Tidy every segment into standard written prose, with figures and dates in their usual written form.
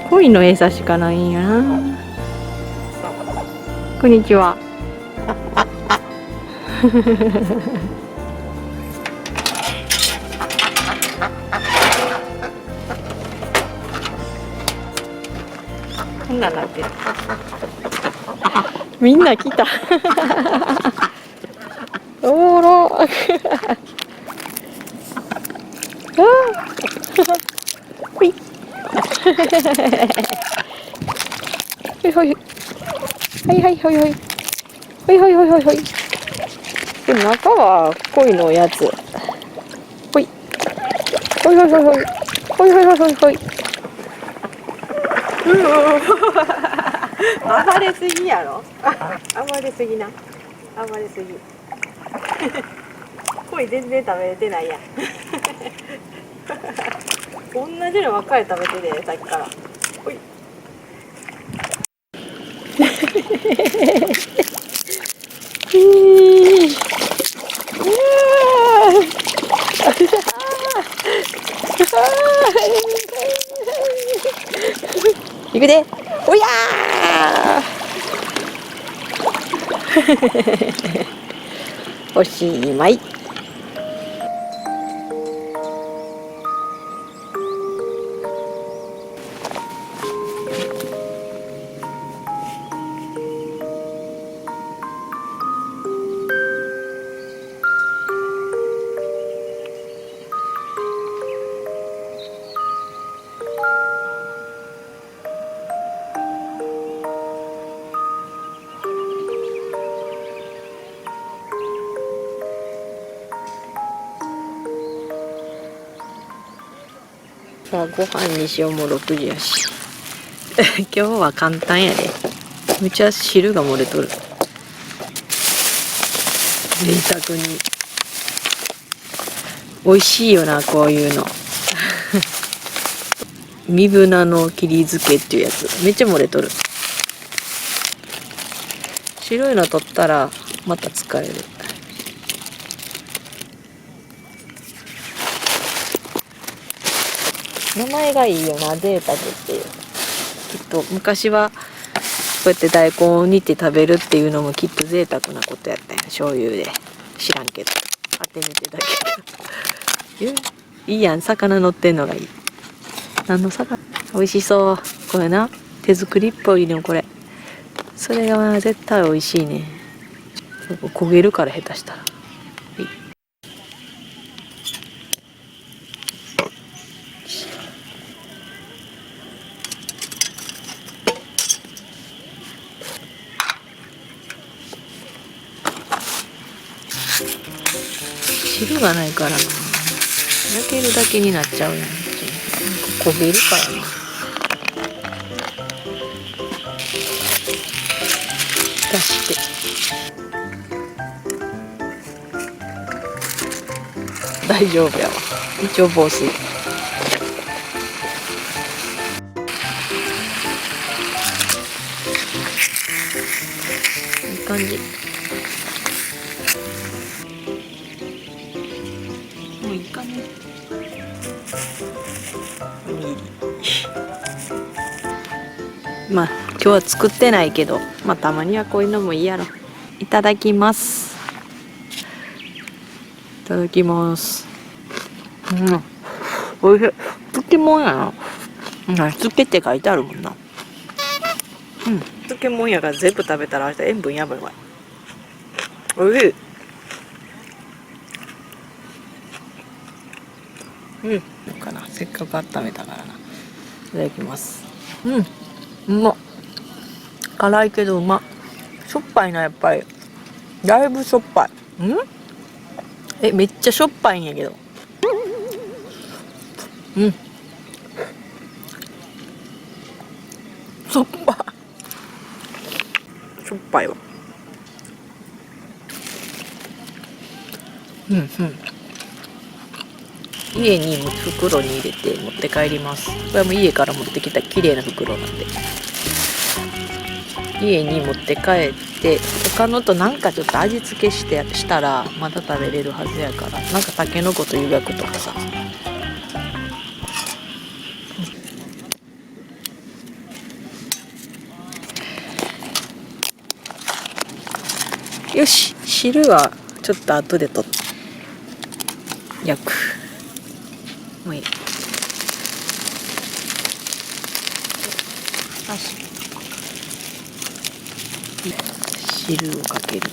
鯉の餌しかないんやな。こんにちは。こんなんなってる。みんな来た。おもろ。ほい。ほいほい。はいはいほいほい。ほいほいほいほいほい。これ中は鯉のやつ。ほい。ほいほいほいほい。ほいほいほいほいほい。暴れすぎやろ。暴れすぎな。暴れすぎ。鯉全然食べれてないやん。同じのばっかり食べててさっきから。ほい。いくで。おやー。おしまい。さあご飯にしよう。もう6時やし。今日は簡単やで。むちゃ汁が漏れとる。贅沢に美味しいよな、こういうの。身ぶなの切り漬けっていうやつめっちゃ漏れとる。白いの取ったらまた使える。名前がいいよな、贅沢っていう。きっと昔はこうやって大根を煮て食べるっていうのもきっと贅沢なことやったんや。醤油で。知らんけど当てにてだけど。いいやん、魚乗ってんのがいい。何の魚。美味しそう。これな、手作りっぽいのこれ。それが絶対美味しいね。焦げるから下手したら。汁がないからな。焼けるだけになっちゃうやん。焦げるからな。出して大丈夫やわ。一応防水。いい感じ。もういいかね。まあ今日は作ってないけど、まあたまにはこういうのもいいやろ。いただきます。いただきます。おいしい。漬物やな。漬けって書いてあるもんな。漬物やから全部食べたら明日塩分やばいわ。おいしい。かな。せっかく温めたからな。いただきます。うまっ。辛いけどうまっ。しょっぱいな、やっぱり。だいぶしょっぱい。めっちゃしょっぱいんやけど。しょっぱ。しょっぱいわ。うんうん。家に袋に入れて持って帰ります。これも家から持ってきた綺麗な袋なんで、家に持って帰って他のとなんかちょっと味付けしたらまた食べれるはずやから、なんかたけのこと湯がくとかさ。よし、汁はちょっと後で焼く。もういい。汁をかける。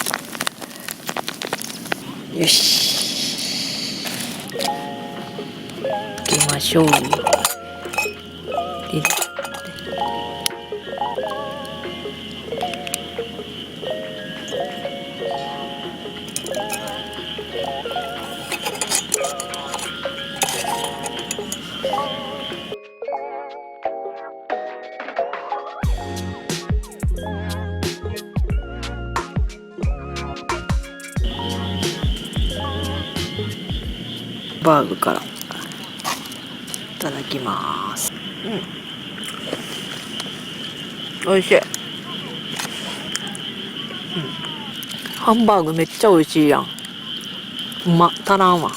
よし、かけましょう。でバーグからいただきます。美味しい。ハンバーグめっちゃ美味しいやん。足らんわ。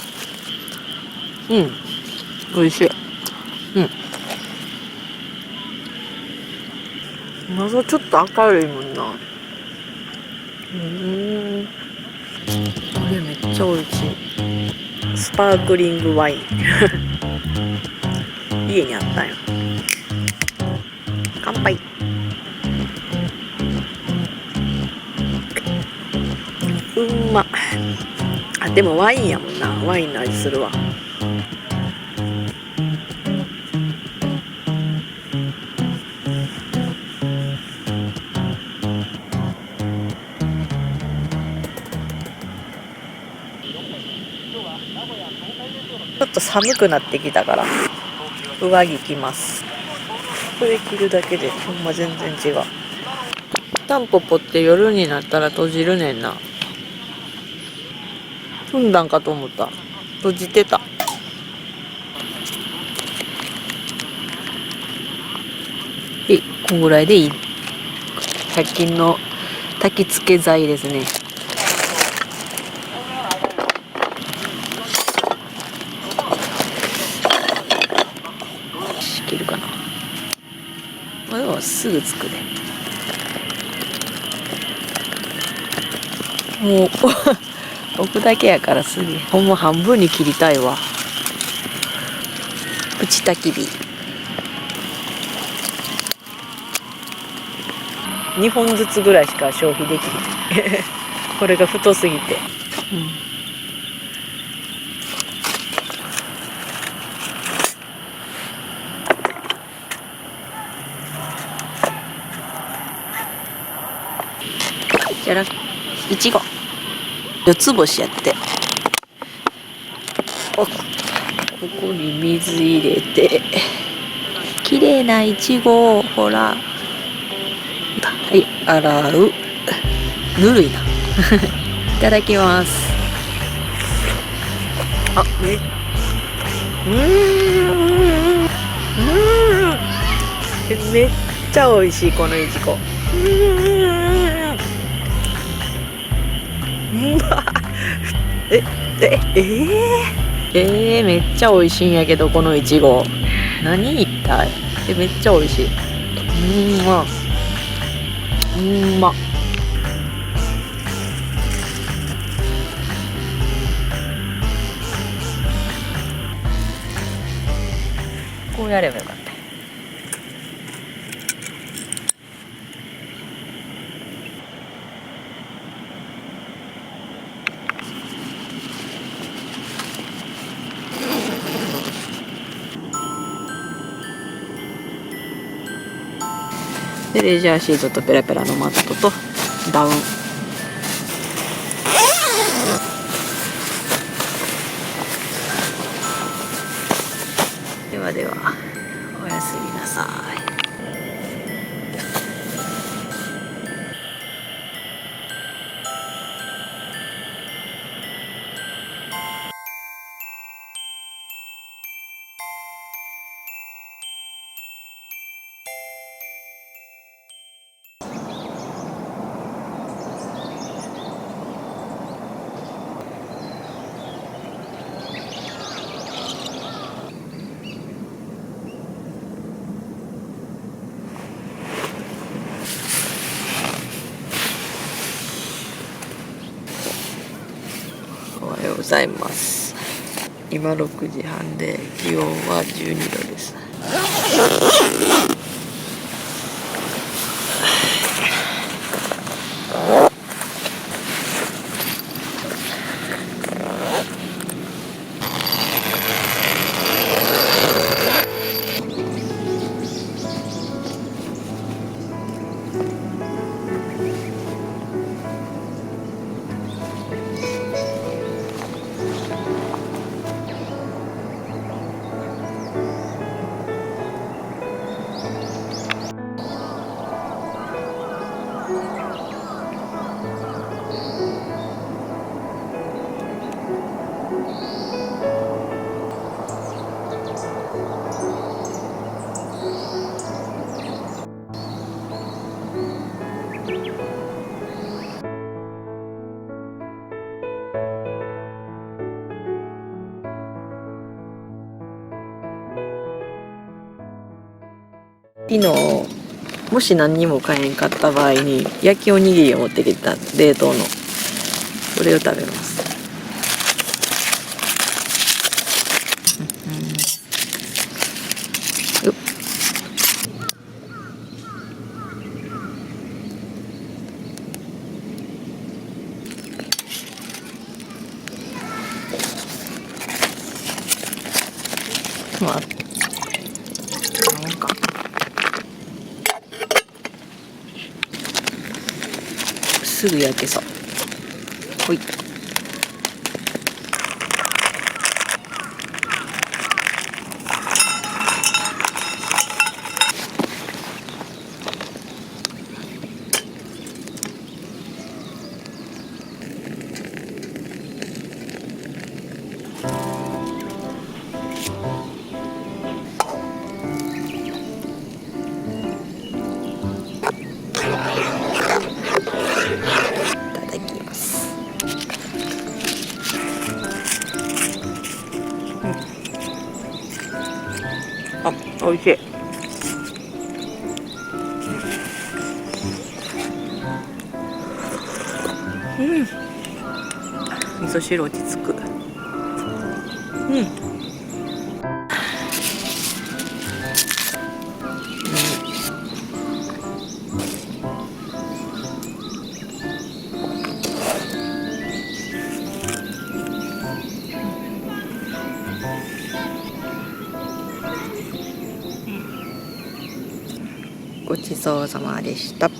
美味しい。謎ちょっと明るいもんな。これめっちゃ美味しい。スパークリングワイン家にあったんよ。乾杯。うんま。あ、でもワインやもんな。ワインの味するわ。ちょっと寒くなってきたから上着着ます。これ着るだけでほんま全然違う。タンポポって夜になったら閉じるねんな。踏んだんかと思った。閉じてた。こんぐらいでいい。100均の焚き付け剤ですね。切るかな。まあ、でもすぐつくで。もう置くだけやからすぐ。ほんま半分に切りたいわ。プチ焚き火。2本ずつぐらいしか消費できひんこれが太すぎて。じゃらいちご4つ星やって。ここに水入れて綺麗ないちごをほら、はい、洗う。ぬるいな。いただきます。あ、めっちゃ美味しいこのいちご。めっちゃ美味しいんやけどこのいちご。何一体。めっちゃ美味しい。まっ。こうやればよかった。でレジャーシートとペラペラのマットとダウン。ではではおやすみなさい。ざいます。今6時半で気温は12度です。昨日もし何にも買えんかった場合に焼きおにぎりを持ってきた、冷凍の。それを食べます。よっ。まあなんかすぐ焼けそう。ほい。いただきます。あ、美味しい。味噌汁落ち着く。ごちそうさまでした。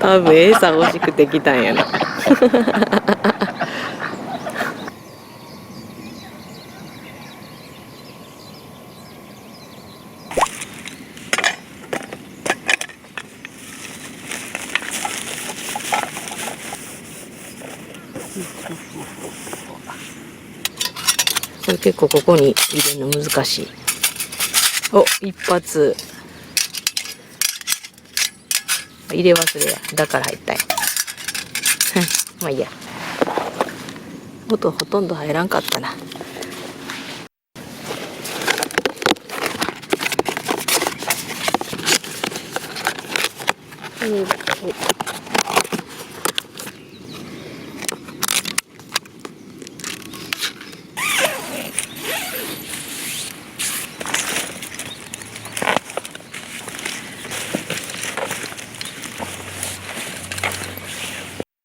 多分餌欲しくてきたんやな。これ結構ここに入れるの難しい。お、一発。入れ忘れや。だから入ったんや。まあいいや。音ほとんど入らんかったな。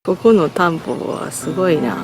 ここのタンポポはすごいな。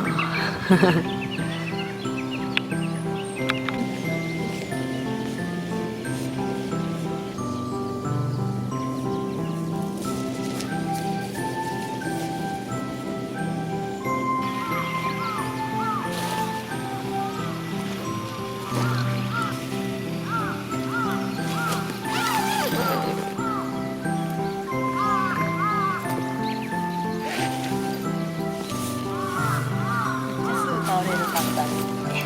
感じですね。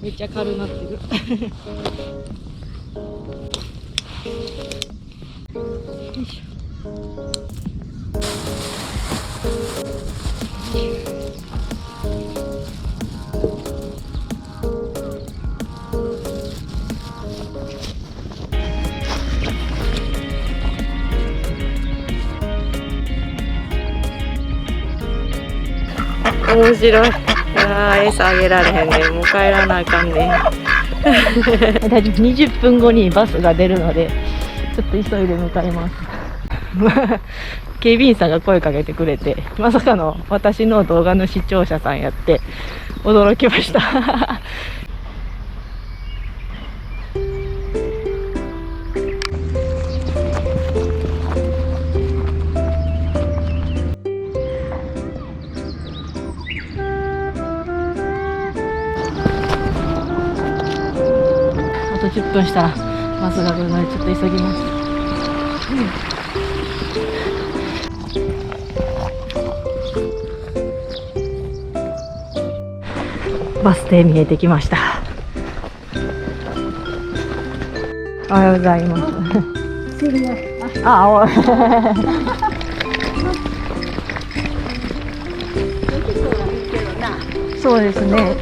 めっちゃ軽なってる。よいしょ。面白い。餌あげられへんね。もう帰らなあかんね。大丈夫。20分後にバスが出るのでちょっと急いで向かいます。警備員さんが声かけてくれて、まさかの私の動画の視聴者さんやって驚きました。あと10分したらバスが来るのでちょっと急ぎます。バス停見えてきました。おはようございます。そうですね。